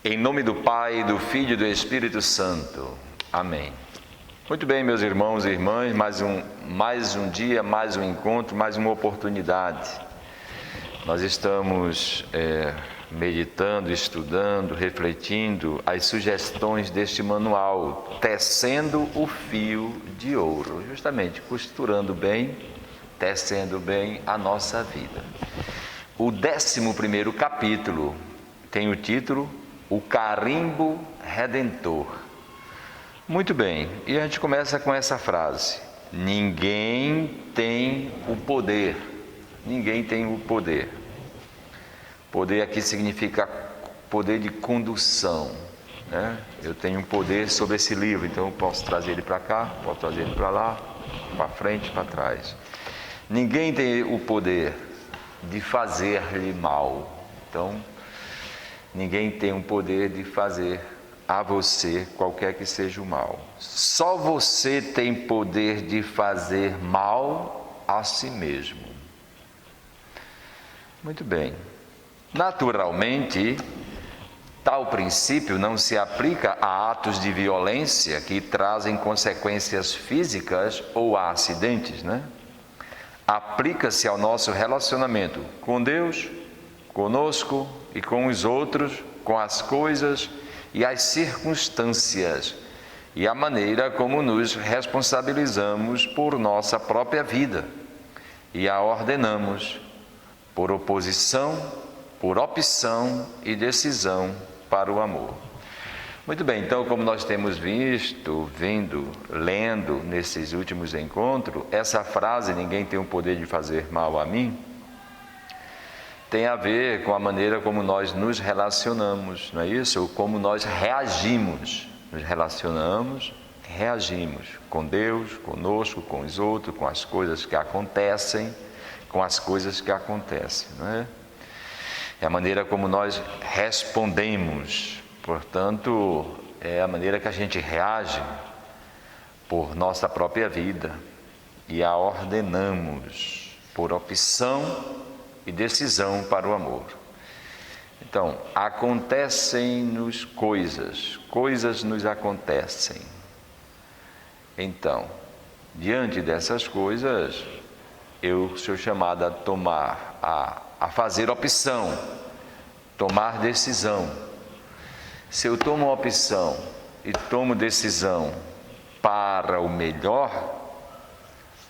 Em nome do Pai, do Filho e do Espírito Santo. Amém. Muito bem, meus irmãos e irmãs, mais um dia, mais um encontro, mais uma oportunidade. Nós estamos meditando, estudando, refletindo as sugestões deste manual, tecendo o fio de ouro, justamente costurando bem, tecendo bem a nossa vida. O 11º capítulo tem o título O Carimbo Redentor. Muito bem, e a gente começa com essa frase: ninguém tem o poder. Ninguém tem o poder. Poder aqui significa poder de condução, né? Eu tenho um poder sobre esse livro, então eu posso trazer ele para cá, posso trazer ele para lá, para frente, para trás. Ninguém tem o poder de fazer-lhe mal. Então, ninguém tem o poder de fazer a você qualquer que seja o mal. Só você tem poder de fazer mal a si mesmo. Muito bem. Naturalmente, tal princípio não se aplica a atos de violência que trazem consequências físicas ou a acidentes, né? Aplica-se ao nosso relacionamento com Deus, conosco e com os outros, com as coisas e as circunstâncias, e a maneira como nos responsabilizamos por nossa própria vida e a ordenamos por oposição, por opção e decisão para o amor. Muito bem, então, como nós temos lendo nesses últimos encontros, essa frase, ninguém tem o poder de fazer mal a mim, tem a ver com a maneira como nós nos relacionamos, não é isso? Ou como nós reagimos. Nos relacionamos, reagimos com Deus, conosco, com os outros, com as coisas que acontecem, não é? É a maneira como nós respondemos, portanto, é a maneira que a gente reage por nossa própria vida e a ordenamos por opção e decisão para o amor. Então, acontecem-nos coisas nos acontecem. Então, diante dessas coisas, eu sou chamado a fazer opção, tomar decisão. Se eu tomo opção e tomo decisão para o melhor,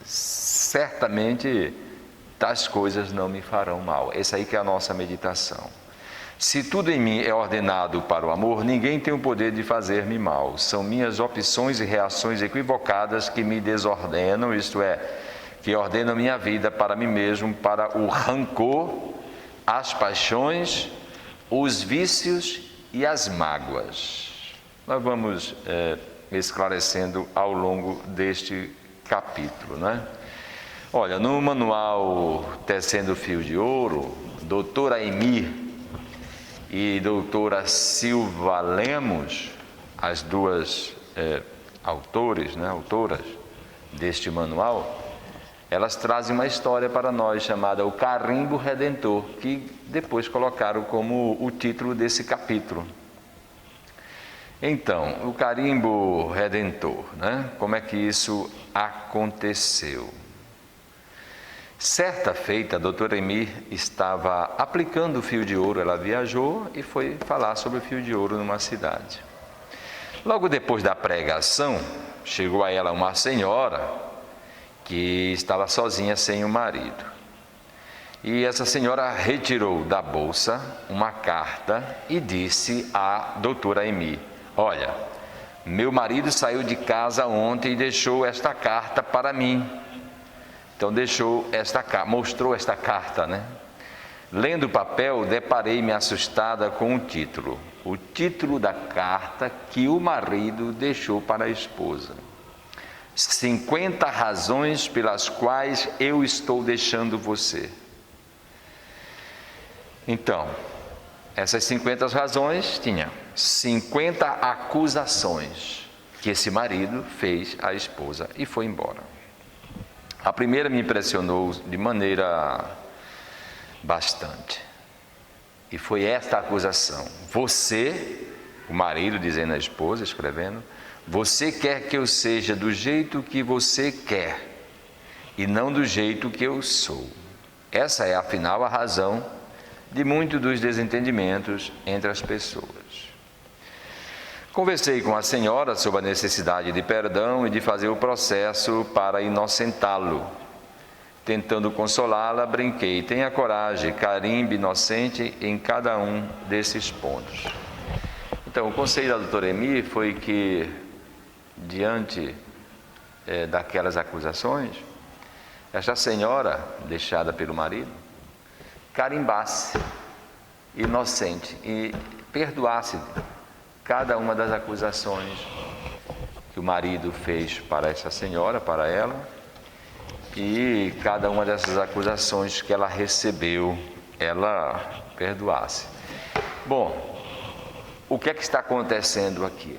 certamente tais coisas não me farão mal. Essa aí que é a nossa meditação. Se tudo em mim é ordenado para o amor, ninguém tem o poder de fazer-me mal. São minhas opções e reações equivocadas que me desordenam, isto é, que ordenam minha vida para mim mesmo, para o rancor, as paixões, os vícios e as mágoas. Nós vamos esclarecendo ao longo deste capítulo, né? Olha, no manual Tecendo o Fio de Ouro, doutora Emir e doutora Silva Lemos, as duas autoras deste manual, elas trazem uma história para nós chamada O Carimbo Redentor, que depois colocaram como o título desse capítulo. Então, o Carimbo Redentor, né? Como é que isso aconteceu? Certa feita, a doutora Emir estava aplicando o fio de ouro. Ela viajou e foi falar sobre o fio de ouro numa cidade. Logo depois da pregação, chegou a ela uma senhora que estava sozinha sem o marido. E essa senhora retirou da bolsa uma carta e disse à doutora Emir: olha, meu marido saiu de casa ontem e deixou esta carta para mim. Então mostrou esta carta, né? Lendo o papel, deparei-me assustada com o título da carta que o marido deixou para a esposa. 50 razões pelas quais eu estou deixando você. Então, essas 50 razões tinham 50 acusações que esse marido fez à esposa e foi embora. A primeira me impressionou de maneira bastante. E foi esta a acusação: você, o marido dizendo à esposa, escrevendo, você quer que eu seja do jeito que você quer e não do jeito que eu sou. Essa é, afinal, a razão de muitos dos desentendimentos entre as pessoas. Conversei com a senhora sobre a necessidade de perdão e de fazer o processo para inocentá-lo. Tentando consolá-la, brinquei: tenha coragem, carimbe inocente em cada um desses pontos. Então, o conselho da doutora Emi foi que, diante daquelas acusações, esta senhora, deixada pelo marido, carimbasse inocente e perdoasse cada uma das acusações que o marido fez para essa senhora, para ela, e cada uma dessas acusações que ela recebeu, ela perdoasse. Bom, o que é que está acontecendo aqui?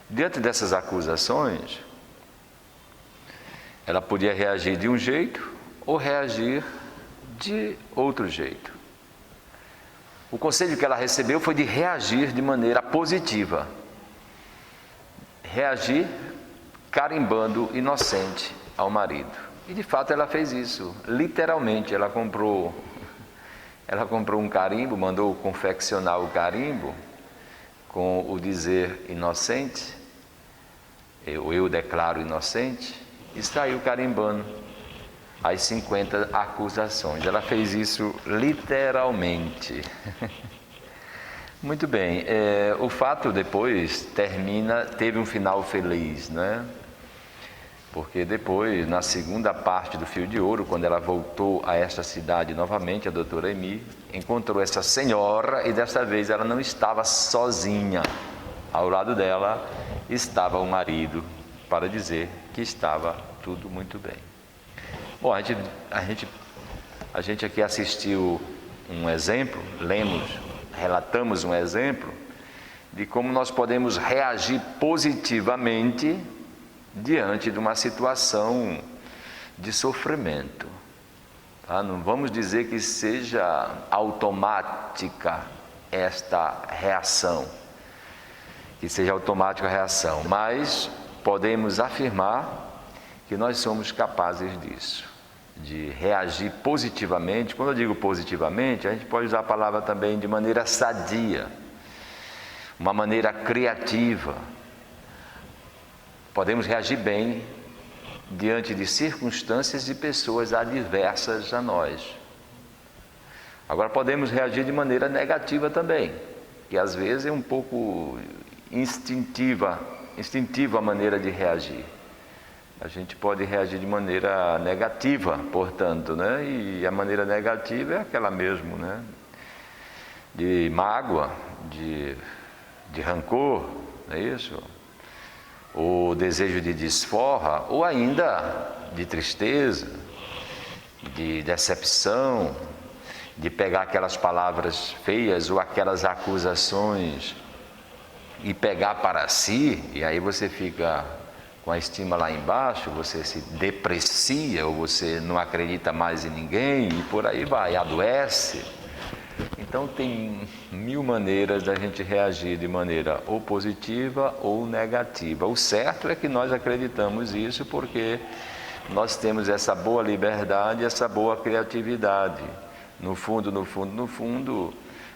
Diante dessas acusações, ela podia reagir de um jeito ou reagir de outro jeito. O conselho que ela recebeu foi de reagir de maneira positiva. Reagir carimbando inocente ao marido. E de fato ela fez isso, literalmente. Ela comprou um carimbo, mandou confeccionar o carimbo com o dizer inocente, eu declaro inocente, e saiu carimbando as 50 acusações. Ela fez isso literalmente. Muito bem, o fato depois teve um final feliz, né? Porque depois, na segunda parte do Fio de Ouro, quando ela voltou a esta cidade novamente, a doutora Emi encontrou essa senhora e desta vez ela não estava sozinha. Ao lado dela estava o marido para dizer que estava tudo muito bem. Bom, a gente aqui assistiu um exemplo, relatamos um exemplo de como nós podemos reagir positivamente diante de uma situação de sofrimento. Tá? Não vamos dizer que seja automática esta reação, mas podemos afirmar que nós somos capazes disso, de reagir positivamente. Quando eu digo positivamente, a gente pode usar a palavra também de maneira sadia, uma maneira criativa. Podemos reagir bem diante de circunstâncias e pessoas adversas a nós. Agora podemos reagir de maneira negativa também, que às vezes é um pouco instintiva a maneira de reagir. A gente pode reagir de maneira negativa, portanto, né? E a maneira negativa é aquela mesmo, né? De mágoa, de rancor, não é isso? O desejo de desforra, ou ainda de tristeza, de decepção, de pegar aquelas palavras feias ou aquelas acusações e pegar para si, e aí você fica com a estima lá embaixo, você se deprecia, ou você não acredita mais em ninguém, e por aí vai, adoece. Então tem mil maneiras da gente reagir de maneira ou positiva ou negativa. O certo é que nós acreditamos isso porque nós temos essa boa liberdade, essa boa criatividade. No fundo,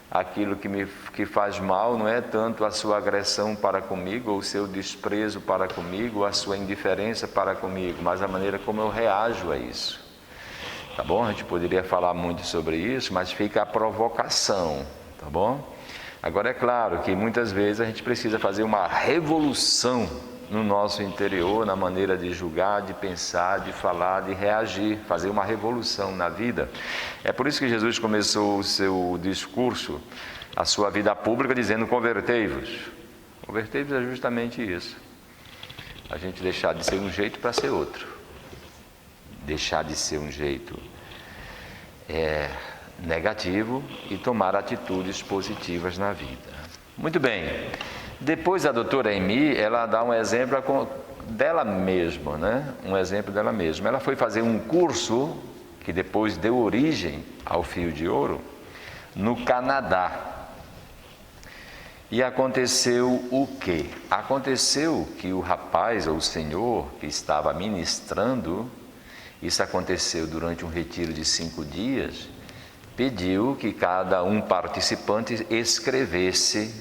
aquilo que faz mal não é tanto a sua agressão para comigo, ou o seu desprezo para comigo, ou a sua indiferença para comigo, mas a maneira como eu reajo a isso. Tá bom? A gente poderia falar muito sobre isso, mas fica a provocação, tá bom? Agora é claro que muitas vezes a gente precisa fazer uma revolução no nosso interior, na maneira de julgar, de pensar, de falar, de reagir, fazer uma revolução na vida. É por isso que Jesus começou o seu discurso, a sua vida pública, dizendo: convertei-vos. Convertei-vos é justamente isso. A gente deixar de ser um jeito para ser outro. Deixar de ser um jeito negativo e tomar atitudes positivas na vida. Muito bem. Depois a doutora Emi, ela dá um exemplo dela mesma, né? Um exemplo dela mesma. Ela foi fazer um curso que depois deu origem ao Fio de Ouro, no Canadá. E aconteceu o quê? Aconteceu que o rapaz, ou o senhor, que estava ministrando, isso aconteceu durante um retiro de 5 dias, pediu que cada um participante escrevesse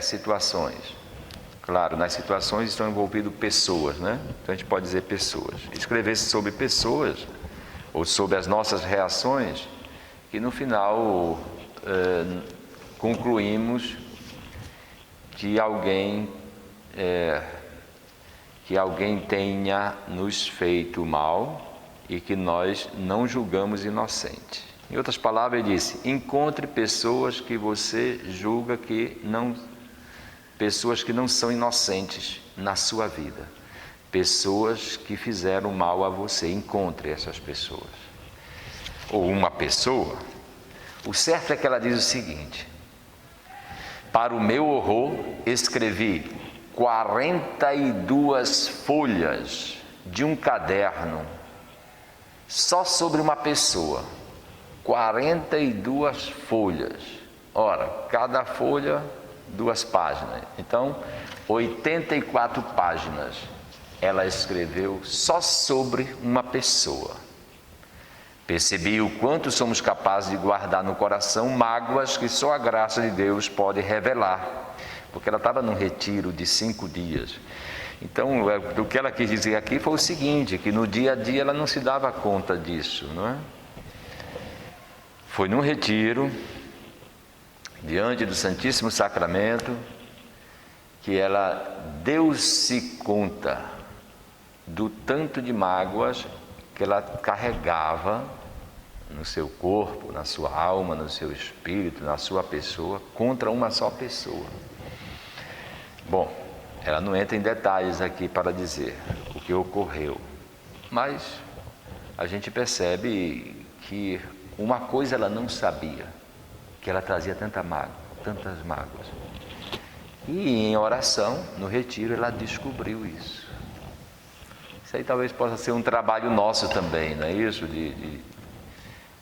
situações. Claro, nas situações estão envolvidas pessoas, né? Então a gente pode dizer pessoas. Escrevesse sobre pessoas, ou sobre as nossas reações, que no final concluímos que alguém tenha nos feito mal e que nós não julgamos inocente. Em outras palavras, ele disse: encontre pessoas que você julga pessoas que não são inocentes na sua vida, pessoas que fizeram mal a você. Encontre essas pessoas. Ou uma pessoa. O certo é que ela diz o seguinte: para o meu horror, escrevi 42 folhas de um caderno só sobre uma pessoa. 42 folhas. Ora, cada folha 2 páginas. Então, 84 páginas ela escreveu só sobre uma pessoa. Percebi o quanto somos capazes de guardar no coração mágoas que só a graça de Deus pode revelar. Porque ela estava num retiro de 5 dias. Então, o que ela quis dizer aqui foi o seguinte, que no dia a dia ela não se dava conta disso, não é? Foi num retiro, diante do Santíssimo Sacramento, que ela deu-se conta do tanto de mágoas que ela carregava no seu corpo, na sua alma, no seu espírito, na sua pessoa, contra uma só pessoa. Bom, ela não entra em detalhes aqui para dizer o que ocorreu, mas a gente percebe que uma coisa ela não sabia, que ela trazia tantas mágoas. E em oração, no retiro, ela descobriu isso. Isso aí talvez possa ser um trabalho nosso também, não é isso?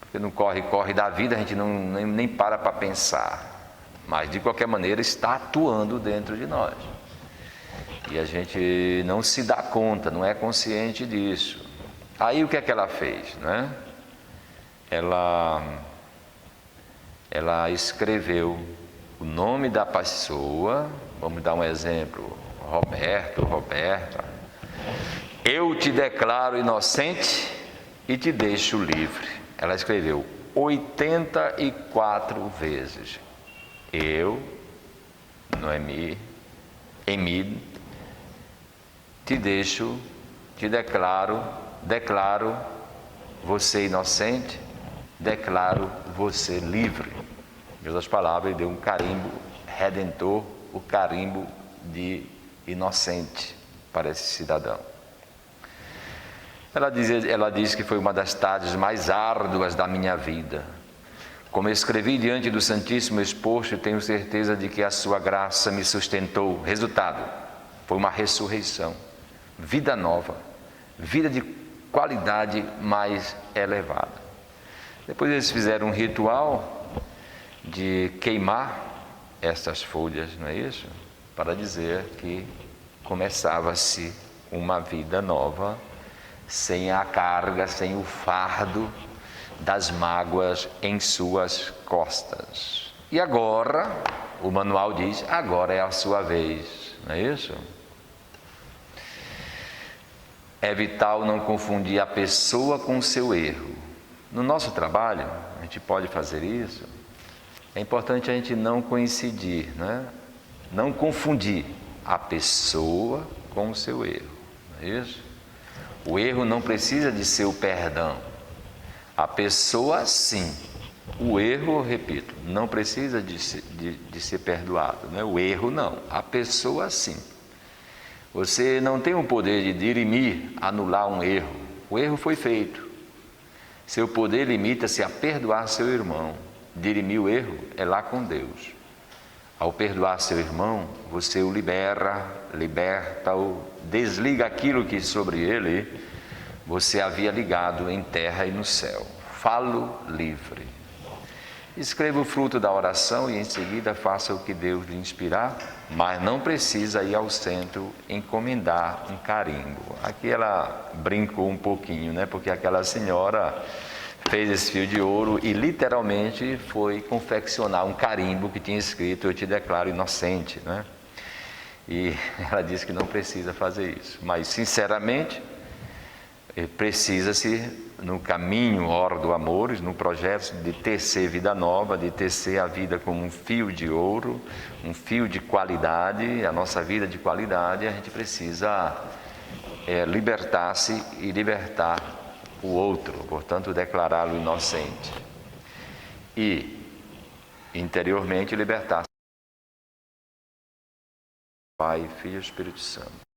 Porque no corre da vida a gente nem para pensar. Mas de qualquer maneira está atuando dentro de nós. E a gente não se dá conta, não é consciente disso. Aí o que é que ela fez, né? Ela escreveu o nome da pessoa, vamos dar um exemplo, Roberto, Roberta. Eu te declaro inocente e te deixo livre. Ela escreveu 84 vezes. Eu, Noemi, te declaro você inocente, declaro você livre. Em outras palavras, ele deu um carimbo redentor, o carimbo de inocente para esse cidadão. Ela diz que foi uma das tardes mais árduas da minha vida. Como escrevi diante do Santíssimo exposto, tenho certeza de que a sua graça me sustentou. Resultado, foi uma ressurreição, vida nova, vida de qualidade mais elevada. Depois eles fizeram um ritual de queimar estas folhas, não é isso? Para dizer que começava-se uma vida nova, sem a carga, sem o fardo das mágoas em suas costas. E agora, o manual diz, agora é a sua vez, não é isso? É vital não confundir a pessoa com o seu erro. No nosso trabalho, a gente pode fazer isso. É importante a gente não coincidir, né? Não confundir a pessoa com o seu erro, não é isso? O erro não precisa de ser o perdão. A pessoa, sim. O erro, repito, não precisa de ser perdoado, né? O erro, não. A pessoa, sim. Você não tem o poder de dirimir, anular um erro. O erro foi feito. Seu poder limita-se a perdoar seu irmão. Dirimir o erro é lá com Deus. Ao perdoar seu irmão, você o liberta-o, desliga aquilo que sobre ele você havia ligado em terra e no céu. Falo livre. Escreva o fruto da oração e em seguida faça o que Deus lhe inspirar, mas não precisa ir ao centro encomendar um carimbo. Aqui ela brincou um pouquinho, né? Porque aquela senhora fez esse fio de ouro e literalmente foi confeccionar um carimbo que tinha escrito: eu te declaro inocente, né? E ela disse que não precisa fazer isso, mas sinceramente precisa-se, no caminho hora do amor, no projeto de tecer vida nova, de tecer a vida como um fio de ouro, um fio de qualidade, a nossa vida de qualidade, a gente precisa libertar-se e libertar o outro, portanto declará-lo inocente e interiormente libertar-se. Pai, Filho e Espírito Santo.